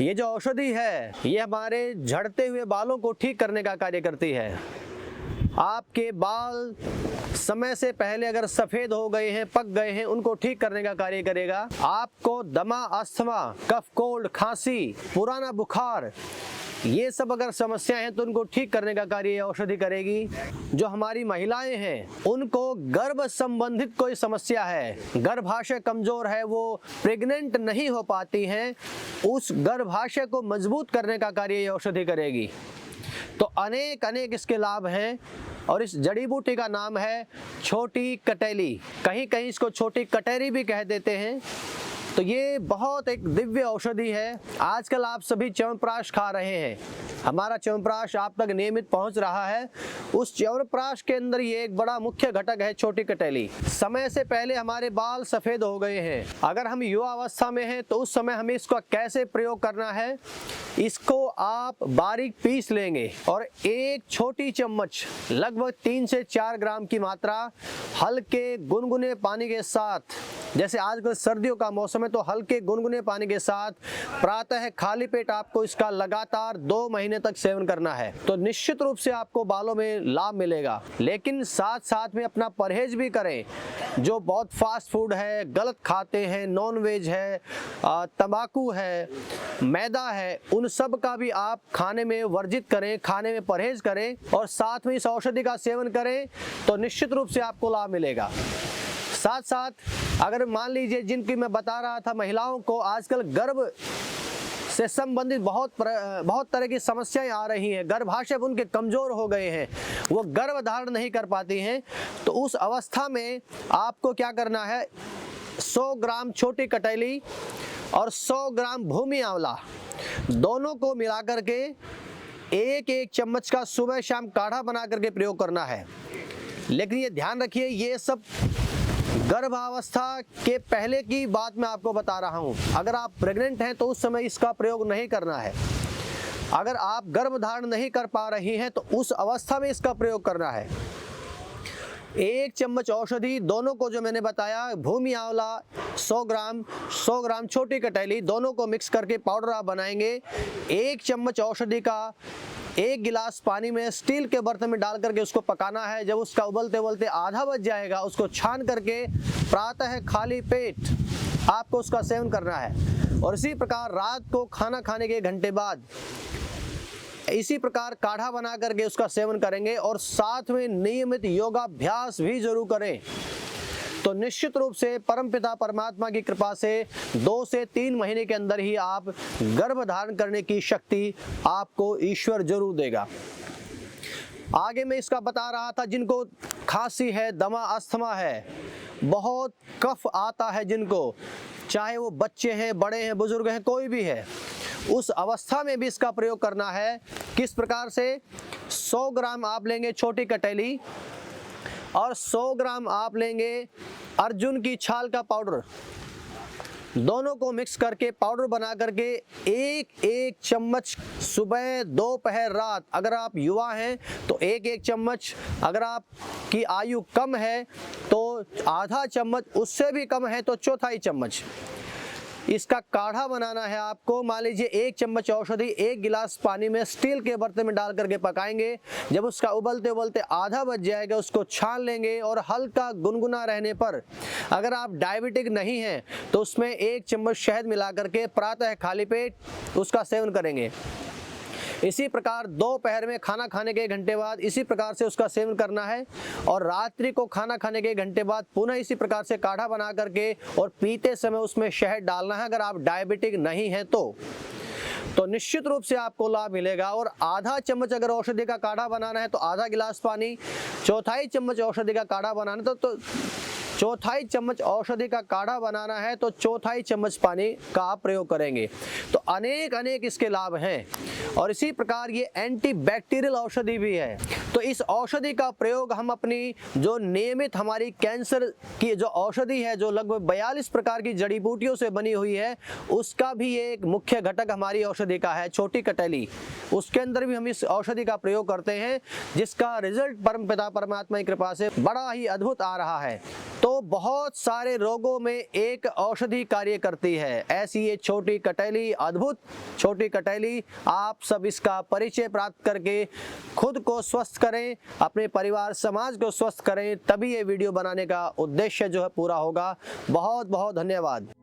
ये जो औषधि है ये हमारे झड़ते हुए बालों को ठीक करने का कार्य करती है। आपके बाल समय से पहले अगर सफेद हो गए हैं, पक गए हैं, उनको ठीक करने का कार्य करेगा। आपको दमा, अस्थमा, कफ, कोल्ड, खांसी, पुराना बुखार, ये सब अगर समस्याएं हैं तो उनको ठीक करने का कार्य ये औषधि करेगी। जो हमारी महिलाएं हैं उनको गर्भ संबंधित कोई समस्या है, गर्भाशय कमजोर है, वो प्रेग्नेंट नहीं हो पाती हैं, उस गर्भाशय को मजबूत करने का कार्य ये औषधि करेगी। तो अनेक अनेक इसके लाभ हैं। और इस जड़ी बूटी का नाम है छोटी कटेली, कहीं कहीं इसको छोटी कटेरी भी कह देते हैं। तो ये बहुत एक दिव्य औषधि है। आजकल आप सभी च्यवनप्राश खा रहे हैं, हमारा च्यवनप्राश आप तक नियमित पहुंच रहा है। उस च्यवनप्राश के अंदर ये एक बड़ा मुख्य घटक है छोटी कटेली। समय से पहले हमारे बाल सफेद हो गए हैं, अगर हम युवा अवस्था में हैं तो उस समय हमें इसका कैसे प्रयोग करना है, इसको आप बारीक पीस लेंगे और एक छोटी चम्मच लगभग 3 से 4 ग्राम की मात्रा हल्के गुनगुने पानी के साथ, जैसे आजकल सर्दियों का मौसम है तो हल्के गुनगुने पानी के साथ प्रातः खाली पेट आपको इसका लगातार 2 महीने तक सेवन करना है। तो निश्चित रूप से आपको बालों में लाभ मिलेगा। लेकिन साथ साथ में अपना परहेज भी करें। जो बहुत फास्ट फूड है, गलत खाते हैं, नॉन वेज है, तंबाकू है, मैदा है, उन सब का भी आप खाने में वर्जित करें, खाने में परहेज करें और साथ में इस औषधि का सेवन करें तो निश्चित रूप से आपको लाभ मिलेगा। साथ साथ अगर मान लीजिए जिनकी मैं बता रहा था महिलाओं को आजकल गर्भ से संबंधित बहुत तरह की समस्याएं आ रही हैं, गर्भाशय उनके कमजोर हो गए हैं, वो गर्भ धारण नहीं कर पाती हैं, तो उस अवस्था में आपको क्या करना है, 100 ग्राम छोटी कटेली और 100 ग्राम भूमि आंवला दोनों को मिला करके एक चम्मच का सुबह शाम काढ़ा बना करके प्रयोग करना है। लेकिन ये ध्यान रखिए, ये सब गर्भावस्था के पहले की बात मैं आपको बता रहा हूं। अगर आप प्रेग्नेंट हैं तो उस समय इसका प्रयोग नहीं करना है। अगर आप गर्भ धारण नहीं कर पा रही हैं तो उस अवस्था में इसका प्रयोग करना है। 1 चम्मच औषधि दोनों को जो मैंने बताया, भूमि आंवला 100 ग्राम छोटी कटेली, दोनों को मिक्स करके पाउडर आप बनाएंगे। 1 चम्मच औषधि का 1 गिलास पानी में स्टील के बर्तन में डाल करके उसको पकाना है। जब उसका उबलते उबलते आधा बज जाएगा, उसको छान करके प्रातः खाली पेट आपको उसका सेवन करना है। और इसी प्रकार रात को खाना खाने के 1 घंटे बाद इसी प्रकार काढ़ा बना करके उसका सेवन करेंगे और साथ में नियमित योगाभ्यास भी जरूर करें। तो निश्चित रूप से परमपिता परमात्मा की कृपा से 2 से 3 महीने के अंदर ही आप गर्भ धारण करने की शक्ति आपको ईश्वर जरूर देगा। आगे मैं इसका बता रहा था, जिनको खांसी है, दमा, अस्थमा है, बहुत कफ आता है जिनको, चाहे वो बच्चे हैं, बड़े हैं, बुजुर्ग हैं, कोई भी है, उस अवस्था में भी इसका प्रयोग करना है। किस प्रकार से, 100 ग्राम आप लेंगे छोटी कटेली और 100 ग्राम आप लेंगे अर्जुन की छाल का पाउडर, दोनों को मिक्स करके पाउडर बना करके एक चम्मच सुबह, दोपहर, रात, अगर आप युवा हैं तो एक चम्मच, अगर आपकी आयु कम है तो आधा चम्मच, उससे भी कम है तो चौथाई चम्मच इसका काढ़ा बनाना है आपको। मान लीजिए 1 चम्मच औषधि 1 गिलास पानी में स्टील के बर्तन में डाल करके पकाएंगे। जब उसका उबलते उबलते आधा बज जाएगा, उसको छान लेंगे और हल्का गुनगुना रहने पर, अगर आप डायबिटिक नहीं हैं तो उसमें 1 चम्मच शहद मिला करके प्रातः खाली पेट उसका सेवन करेंगे। इसी प्रकार दोपहर में खाना खाने के 1 घंटे बाद इसी प्रकार से उसका सेवन करना है और रात्रि को खाना खाने के 1 घंटे बाद पुनः इसी प्रकार से काढ़ा बना करके और पीते समय उसमें शहद डालना है। अगर आप डायबिटिक नहीं हैं तो निश्चित रूप से आपको लाभ मिलेगा। और आधा चम्मच अगर औषधि का काढ़ा बनाना है तो आधा गिलास पानी, चौथाई चम्मच औषधि का काढ़ा बनाना तो चौथाई चम्मच औषधि का काढ़ा बनाना है तो चौथाई चम्मच पानी का आप प्रयोग करेंगे। तो अनेक इसके लाभ हैं। और इसी प्रकार ये एंटीबैक्टीरियल औषधि भी है। तो इस औषधि का प्रयोग हम अपनी जो नियमित हमारी कैंसर की जो औषधि है, जो लगभग 42 प्रकार की जड़ी बूटियों से बनी हुई है, उसका भी एक मुख्य घटक हमारी औषधि का है छोटी कटेली। उसके अंदर भी हम इस औषधि का प्रयोग करते हैं, जिसका रिजल्ट परमपिता परमात्मा की कृपा से बड़ा ही अद्भुत आ रहा है। तो जो बहुत सारे रोगों में एक औषधि कार्य करती है। ऐसी ये छोटी कटेली, अद्भुत छोटी कटेली, आप सब इसका परिचय प्राप्त करके खुद को स्वस्थ करें, अपने परिवार समाज को स्वस्थ करें, तभी ये वीडियो बनाने का उद्देश्य जो है पूरा होगा। बहुत बहुत धन्यवाद।